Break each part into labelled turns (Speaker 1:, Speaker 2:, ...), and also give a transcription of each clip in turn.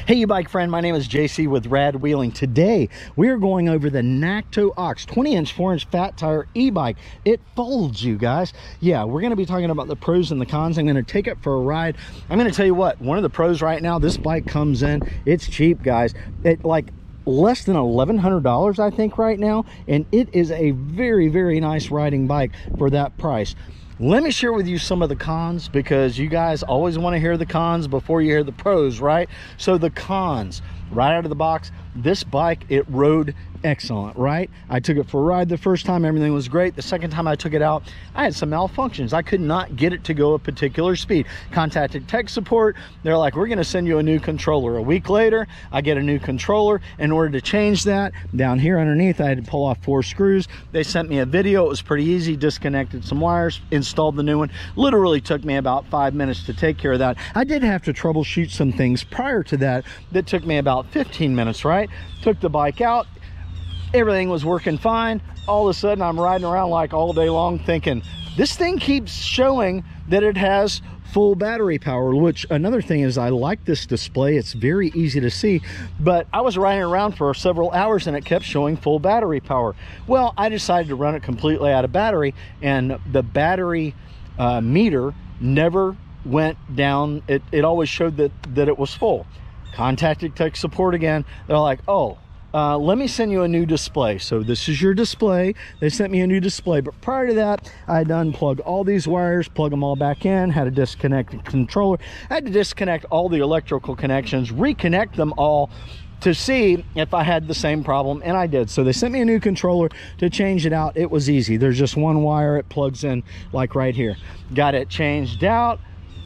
Speaker 1: Hey, you bike friend, my name is JC with Rad Wheeling. Today, we are going over the Nakto Ox 20-inch, 4-inch fat tire e-bike. It folds, you guys. Yeah, we're going to be talking about the pros and the cons. I'm going to take it for a ride. I'm going to tell you what, one of the pros right now, this bike comes in, it's cheap, guys. It like less than $1,100, I think, right now, and it is a very, very nice riding bike for that price. Let me share with you some of the cons, because you guys always want to hear the cons before you hear the pros, right? So the cons, right out of the box, this bike, it rode excellent, right? I took it for a ride the first time, everything was great. The second time I took it out, I had some malfunctions. I could not get it to go a particular speed. Contacted tech support. They're like, we're going to send you a new controller. A week later, I get a new controller. In order to change that, down here underneath, I had to pull off 4 screws. They sent me a video. It was pretty easy. Disconnected some wires, installed the new one. Literally took me about 5 minutes to take care of that. I did have to troubleshoot some things prior to that took me about 15 minutes, right? Took the bike out. Everything was working fine. All of a sudden, I'm riding around like all day long thinking, this thing keeps showing that it has full battery power, which another thing is I like this display. It's very easy to see, but I was riding around for several hours and it kept showing full battery power. Well, I decided to run it completely out of battery, and the battery meter never went down. It always showed that it was full. Contacted tech support again. They're like, oh, let me send you a new display. So this is your display. They sent me a new display, but prior to that, I had to unplug all these wires, plug them all back in, had to disconnect the controller, I had to disconnect all the electrical connections, reconnect them all to see if I had the same problem, and I did. So they sent me a new controller to change it out. It was easy. There's just one wire, it plugs in like right here. Got it changed out,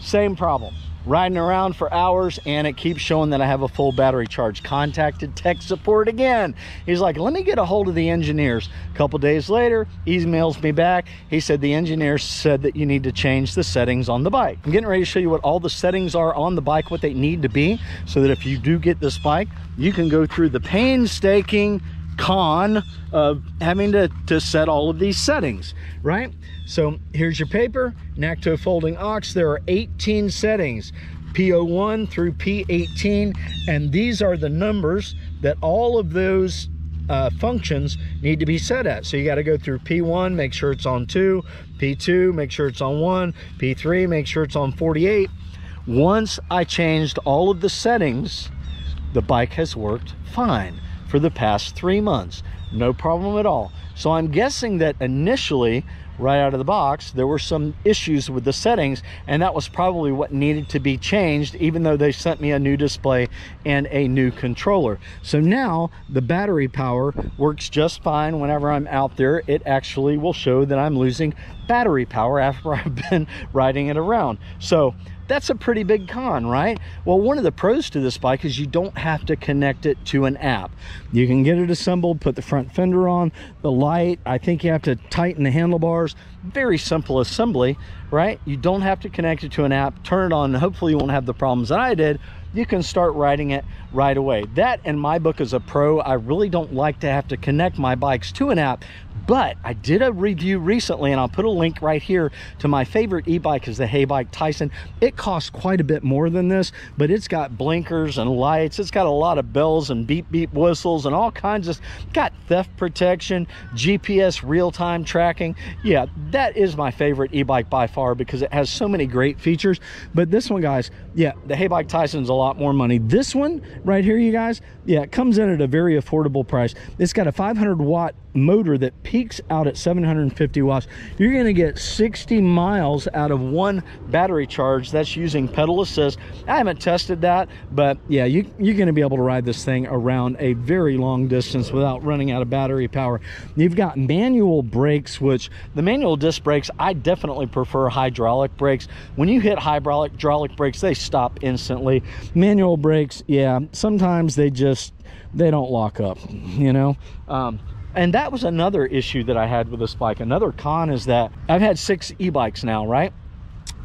Speaker 1: same problem. Riding around for hours and it keeps showing that I have a full battery charge. Contacted tech support again. He's like, let me get a hold of the engineers. A couple days later, he emails me back. He said the engineers said that you need to change the settings on the bike. I'm getting ready to show you what all the settings are on the bike, what they need to be, so that if you do get this bike, you can go through the painstaking con of having to set all of these settings, right? So here's your paper, Nakto Folding Ox. There are 18 settings, P01 through P18, and these are the numbers that all of those functions need to be set at. So you got to go through P1, make sure it's on 2, P2, make sure it's on 1, P3, make sure it's on 48. Once I changed all of the settings, the bike has worked fine for the past 3 months. No problem at all. So I'm guessing that initially, right out of the box, there were some issues with the settings, and that was probably what needed to be changed, even though they sent me a new display and a new controller. So now the battery power works just fine. Whenever I'm out there, it actually will show that I'm losing battery power after I've been riding it around. So that's a pretty big con, right? Well, one of the pros to this bike is you don't have to connect it to an app. You can get it assembled, put the front fender on, the light. I think you have to tighten the handlebars. Very simple assembly, right? You don't have to connect it to an app. Turn it on, and hopefully you won't have the problems that I did. You can start riding it right away. That, in my book, as a pro, I really don't like to have to connect my bikes to an app. But I did a review recently, and I'll put a link right here to my favorite e-bike, is the Ebike Tyson. It costs quite a bit more than this, but it's got blinkers and lights. It's got a lot of bells and beep beep whistles and all kinds of, got theft protection, GPS real-time tracking. Yeah, that is my favorite e-bike by far, because it has so many great features. But this one, guys, yeah, the Ebike Tyson's a lot more money. This one right here, you guys, yeah, it comes in at a very affordable price. It's got a 500-watt motor that peaks out at 750 watts. You're going to get 60 miles out of one battery charge. That's using pedal assist. I haven't tested that, but yeah, you're going to be able to ride this thing around a very long distance without running out of battery power. You've got manual brakes, which the manual disc brakes, I definitely prefer hydraulic brakes. When you hit hydraulic brakes, they stop instantly. Manual brakes, yeah, sometimes they don't lock up, you know. And that was another issue that I had with this bike. Another con is that I've had 6 e-bikes now, right?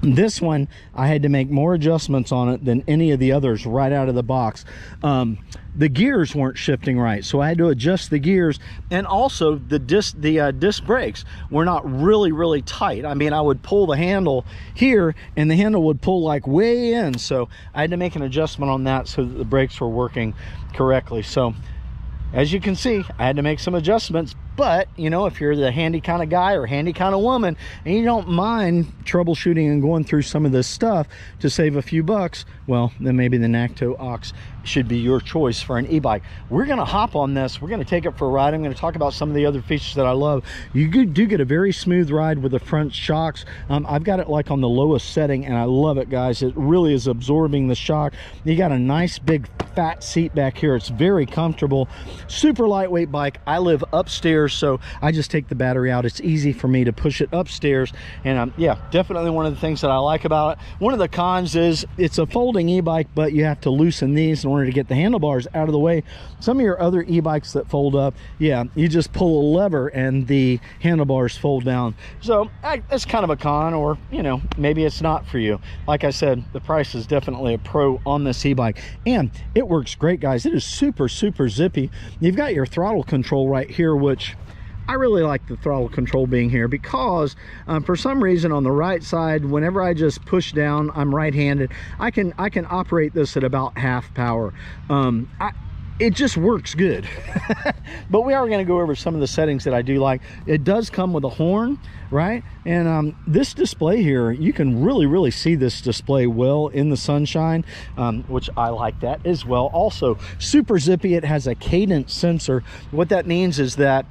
Speaker 1: This one, I had to make more adjustments on it than any of the others right out of the box. The gears weren't shifting right, so I had to adjust the gears, and also the disc brakes were not really tight. I mean, I would pull the handle here, and the handle would pull like way in, so I had to make an adjustment on that so that the brakes were working correctly. So as you can see, I had to make some adjustments. But, you know, if you're the handy kind of guy or handy kind of woman and you don't mind troubleshooting and going through some of this stuff to save a few bucks, well, then maybe the Nakto Ox should be your choice for an e-bike. We're going to hop on this. We're going to take it for a ride. I'm going to talk about some of the other features that I love. You do get a very smooth ride with the front shocks. I've got it like on the lowest setting, and I love it, guys. It really is absorbing the shock. You got a nice big fat seat back here. It's very comfortable. Super lightweight bike. I live upstairs, so I just take the battery out. It's easy for me to push it upstairs, and yeah, definitely one of the things that I like about it. One of the cons is it's a folding e-bike, but you have to loosen these in order to get the handlebars out of the way. Some of your other e-bikes that fold up, yeah, you just pull a lever and the handlebars fold down. So it's kind of a con, or you know, maybe it's not for you. Like I said, the price is definitely a pro on this e-bike, and it works great, guys. It is super zippy. You've got your throttle control right here, which I really like the throttle control being here, because for some reason on the right side, whenever I just push down, I'm right-handed, I can operate this at about half power. It just works good. But we are going to go over some of the settings that I do like. It does come with a horn, right? And this display here, you can really see this display well in the sunshine, which I like that as well. Also, super zippy. It has a cadence sensor. What that means is that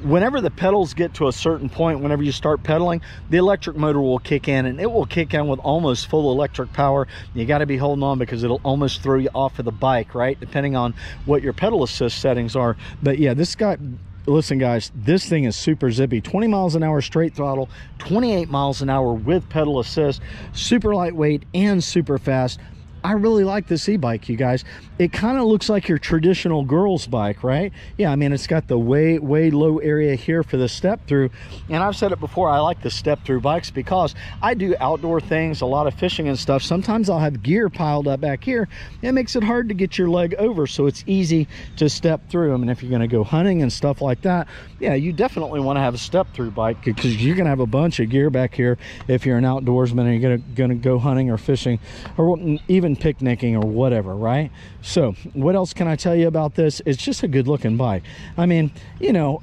Speaker 1: whenever the pedals get to a certain point, whenever you start pedaling, the electric motor will kick in, and it will kick in with almost full electric power. You got to be holding on, because it'll almost throw you off of the bike, right? Depending on what your pedal assist settings are. But yeah, this guy, listen guys, this thing is super zippy. 20 miles an hour straight throttle, 28 miles an hour with pedal assist, super lightweight and super fast. I really like this e-bike, you guys. It kind of looks like your traditional girl's bike, right? Yeah, I mean, it's got the way low area here for the step through. And I've said it before, I like the step through bikes because I do outdoor things, a lot of fishing and stuff. Sometimes I'll have gear piled up back here. It makes it hard to get your leg over, so it's easy to step through them. And if you're going to go hunting and stuff like that, yeah, you definitely want to have a step through bike, because you're going to have a bunch of gear back here if you're an outdoorsman and you're going to go hunting or fishing or even picnicking or whatever, right? So what else can I tell you about this? It's just a good looking bike. I mean, you know,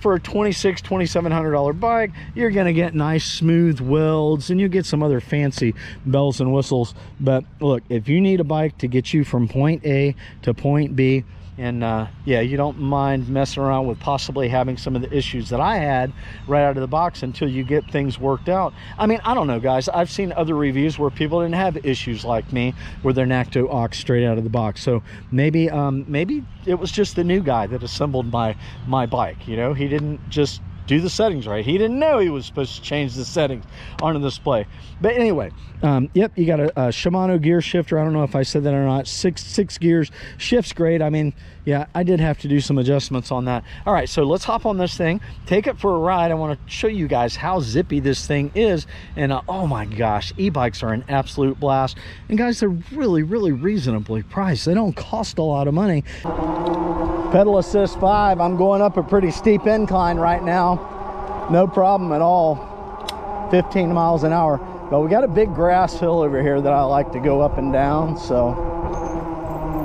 Speaker 1: for a $2,700 bike, you're gonna get nice smooth welds, and you get some other fancy bells and whistles. But look, if you need a bike to get you from point A to point B, and yeah, you don't mind messing around with possibly having some of the issues that I had right out of the box until you get things worked out. I mean, I don't know, guys. I've seen other reviews where people didn't have issues like me with their Nakto Ox straight out of the box. So maybe it was just the new guy that assembled my bike. You know, he didn't just do the settings right. He didn't know he was supposed to change the settings on the display. But anyway, yep, you got a Shimano gear shifter. I don't know if I said that or not. Six gears, shifts great. I mean, yeah, I did have to do some adjustments on that. All right, so let's hop on this thing, take it for a ride. I want to show you guys how zippy this thing is. And oh my gosh, e-bikes are an absolute blast. And guys, they're really reasonably priced. They don't cost a lot of money. Pedal assist 5. I'm going up a pretty steep incline right now. No problem at all. 15 miles an hour. But we got a big grass hill over here that I like to go up and down. So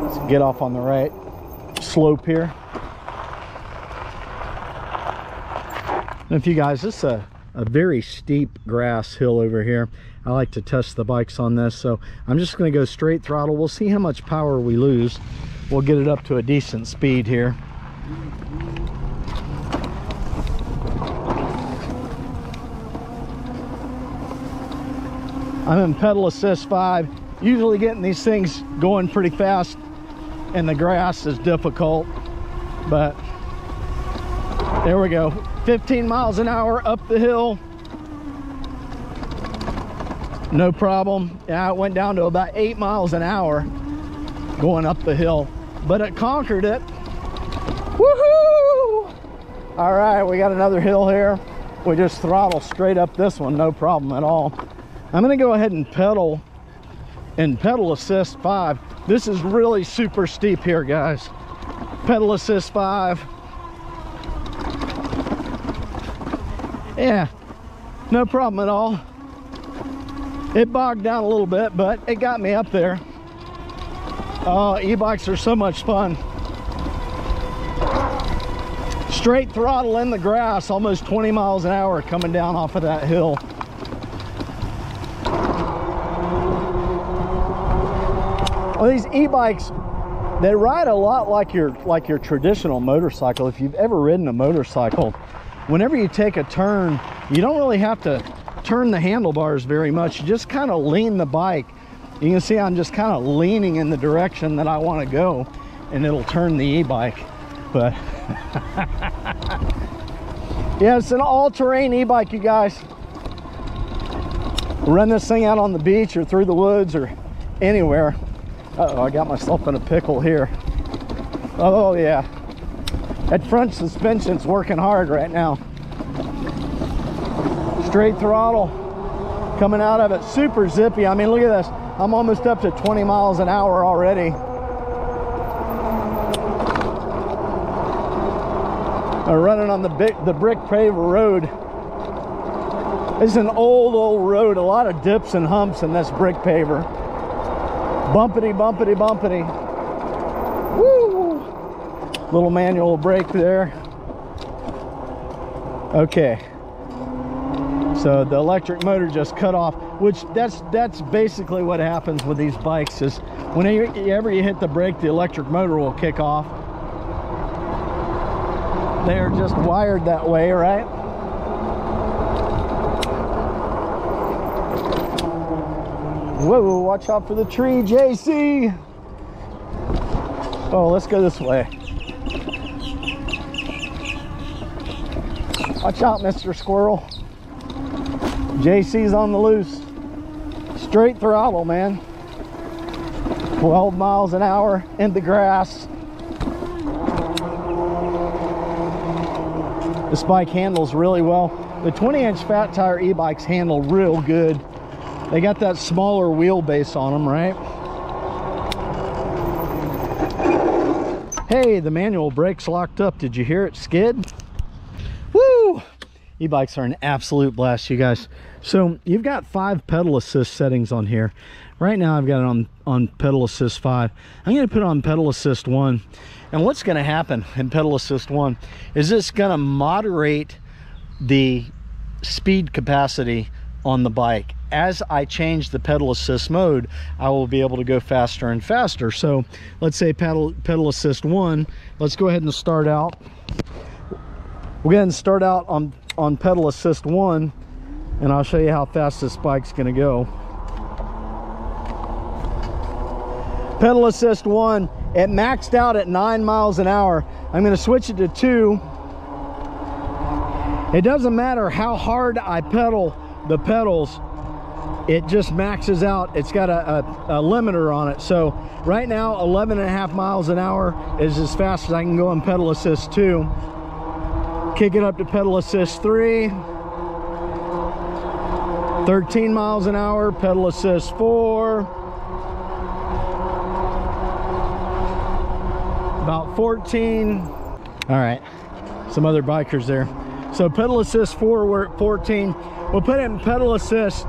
Speaker 1: let's get off on the right slope here. And if you guys, this is a very steep grass hill over here. I like to test the bikes on this. So I'm just going to go straight throttle. We'll see how much power we lose. We'll get it up to a decent speed here. I'm in pedal assist 5. Usually getting these things going pretty fast and the grass is difficult, but there we go. 15 miles an hour up the hill. No problem. Yeah, it went down to about 8 miles an hour going up the hill, but it conquered it. Woohoo! All right, we got another hill here. We just throttle straight up this one, no problem at all. I'm gonna go ahead and pedal assist 5. This is really super steep here, guys. Pedal assist 5. Yeah, no problem at all. It bogged down a little bit, but it got me up there. Oh, e-bikes are so much fun. Straight throttle in the grass, almost 20 miles an hour coming down off of that hill. Well, these e-bikes, they ride a lot like your traditional motorcycle. If you've ever ridden a motorcycle, whenever you take a turn, you don't really have to turn the handlebars very much. You just kind of lean the bike. You can see I'm just kind of leaning in the direction that I want to go, and it'll turn the e-bike. But yeah, it's an all-terrain e-bike, you guys. Run this thing out on the beach or through the woods or anywhere. Uh-oh, I got myself in a pickle here. Oh yeah, that front suspension's working hard right now. Straight throttle coming out of it, super zippy. I mean, look at this. I'm almost up to 20 miles an hour already. I'm running on the brick paver road. It's an old road, a lot of dips and humps in this brick paver. Bumpity, bumpity, bumpity. Woo! Little manual brake there. Okay. So the electric motor just cut off, which that's basically what happens with these bikes, is whenever you hit the brake, the electric motor will kick off. They're just wired that way, right? Whoa, watch out for the tree, JC. Oh, let's go this way. Watch out, Mr. Squirrel. JC's on the loose. Straight throttle, man. 12 miles an hour in the grass. This bike handles really well. The 20-inch fat tire e-bikes handle real good. They got that smaller wheelbase on them, right? Hey, the manual brake's locked up. Did you hear it skid? Woo! E-bikes are an absolute blast, you guys. So you've got 5 pedal assist settings on here. Right now I've got it on pedal assist 5. I'm going to put it on pedal assist 1. And what's going to happen in pedal assist 1 is it's going to moderate the speed capacity on the bike. As I change the pedal assist mode, I will be able to go faster and faster. So let's say pedal assist 1. Let's go ahead and start out. We'll go ahead and start out on pedal assist 1, and I'll show you how fast this bike's going to go. Pedal assist 1, it maxed out at 9 miles an hour. I'm going to switch it to 2. It doesn't matter how hard I pedal the pedals, it just maxes out. It's got a limiter on it. So right now 11.5 miles an hour is as fast as I can go in pedal assist 2. Kick it up to pedal assist 3. 13 miles an hour, pedal assist 4. About 14. All right, some other bikers there. So pedal assist 4, we're at 14. We'll put it in pedal assist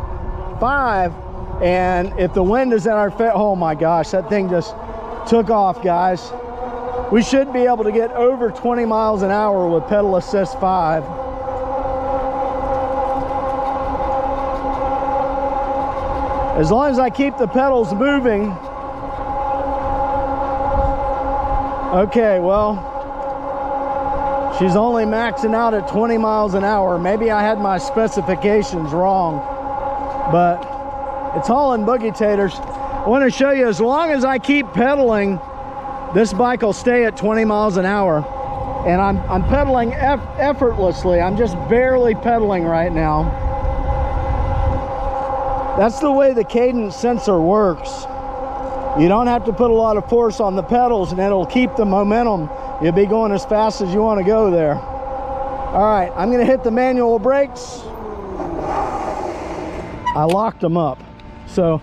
Speaker 1: 5, and if the wind is in our face, oh my gosh, that thing just took off, guys. We should be able to get over 20 miles an hour with pedal assist 5. As long as I keep the pedals moving. Okay, well, she's only maxing out at 20 miles an hour. Maybe I had my specifications wrong, but it's hauling boogie taters. I want to show you, as long as I keep pedaling, this bike will stay at 20 miles an hour. And I'm pedaling effortlessly. I'm just barely pedaling right now. That's the way the cadence sensor works. You don't have to put a lot of force on the pedals, and it'll keep the momentum. You'll be going as fast as you want to go there. All right, I'm going to hit the manual brakes. I locked them up. So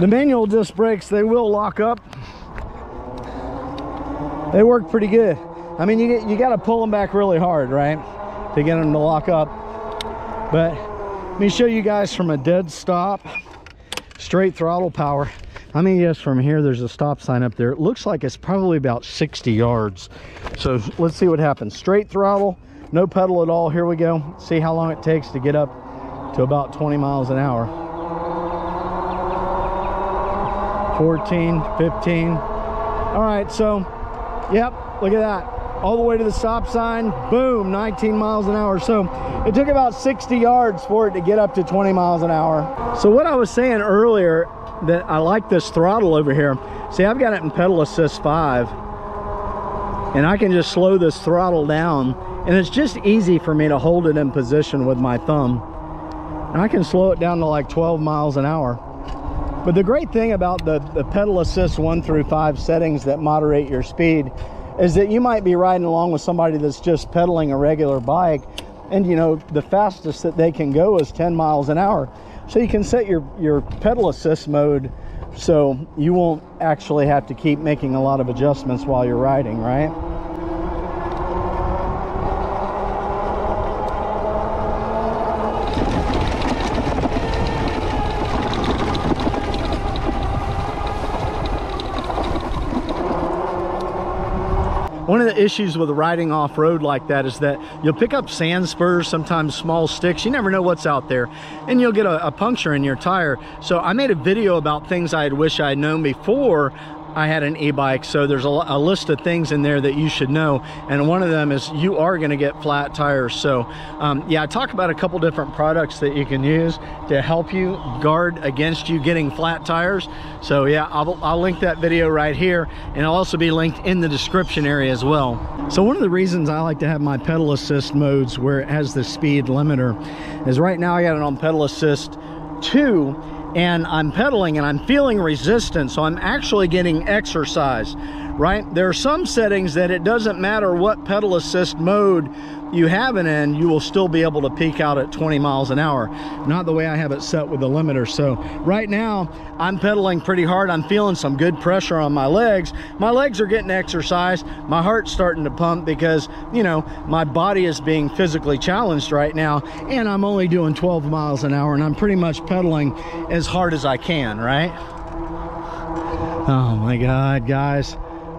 Speaker 1: the manual disc brakes, they will lock up. They work pretty good. I mean, you got to pull them back really hard, right, to get them to lock up. But let me show you guys from a dead stop, straight throttle power. I mean, yes, from here, there's a stop sign up there. It looks like it's probably about 60 yards. So let's see what happens. Straight throttle, no pedal at all. Here we go. See how long it takes to get up to about 20 miles an hour. 14, 15. All right, so, yep, look at that. All the way to the stop sign, boom, 19 miles an hour. So it took about 60 yards for it to get up to 20 miles an hour. So what I was saying earlier, that I like this throttle over here. See, I've got it in pedal assist 5, and I can just slow this throttle down, and it's just easy for me to hold it in position with my thumb. And I can slow it down to like 12 miles an hour. But the great thing about the pedal assist 1 through 5 settings that moderate your speed is that you might be riding along with somebody that's just pedaling a regular bike, and you know, the fastest that they can go is 10 miles an hour. So you can set your pedal assist mode so you won't actually have to keep making a lot of adjustments while you're riding, right? One of the issues with riding off-road like that is that you'll pick up sand spurs, sometimes small sticks. You never know what's out there, and you'll get a puncture in your tire. So I made a video about things I wish I had known before I had an e-bike. So there's a list of things in there that you should know, and one of them is you are going to get flat tires. So yeah, I talk about a couple different products that you can use to help you guard against you getting flat tires. So yeah, I'll link that video right here, and it'll also be linked in the description area as well. So one of the reasons I like to have my pedal assist modes where it has the speed limiter is right now I got it on pedal assist 2, and I'm pedaling and I'm feeling resistance, so I'm actually getting exercise, right? There are some settings that it doesn't matter what pedal assist mode you have it in, you will still be able to peak out at 20 miles an hour. Not the way I have it set with the limiter. So right now I'm pedaling pretty hard. I'm feeling some good pressure on my legs. My legs are getting exercise. My heart's starting to pump because, you know, my body is being physically challenged right now, and I'm only doing 12 miles an hour, and I'm pretty much pedaling as hard as I can, right? Oh my God, guys.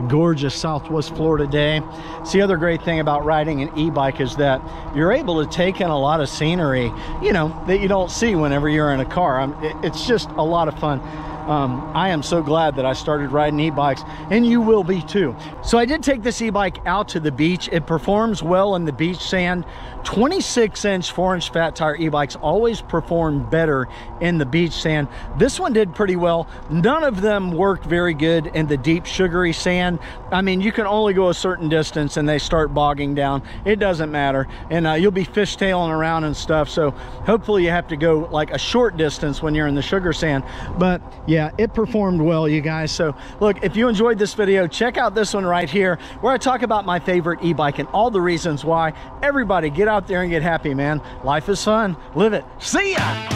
Speaker 1: Gorgeous Southwest Florida day. See, the other great thing about riding an e-bike is that you're able to take in a lot of scenery, you know, that you don't see whenever you're in a car. It's just a lot of fun. I am so glad that I started riding e-bikes, and you will be too. So I did take this e-bike out to the beach. It performs well in the beach sand. 26-inch 4-inch fat tire e-bikes always perform better in the beach sand. This one did pretty well. None of them worked very good in the deep sugary sand. I mean, you can only go a certain distance and they start bogging down. It doesn't matter, and you'll be fishtailing around and stuff. So hopefully you have to go like a short distance when you're in the sugar sand. But yeah, it performed well, you guys. So look, if you enjoyed this video, check out this one right here where I talk about my favorite e-bike and all the reasons why. Everybody get out there and get happy, man. Life is fun. Live it. See ya.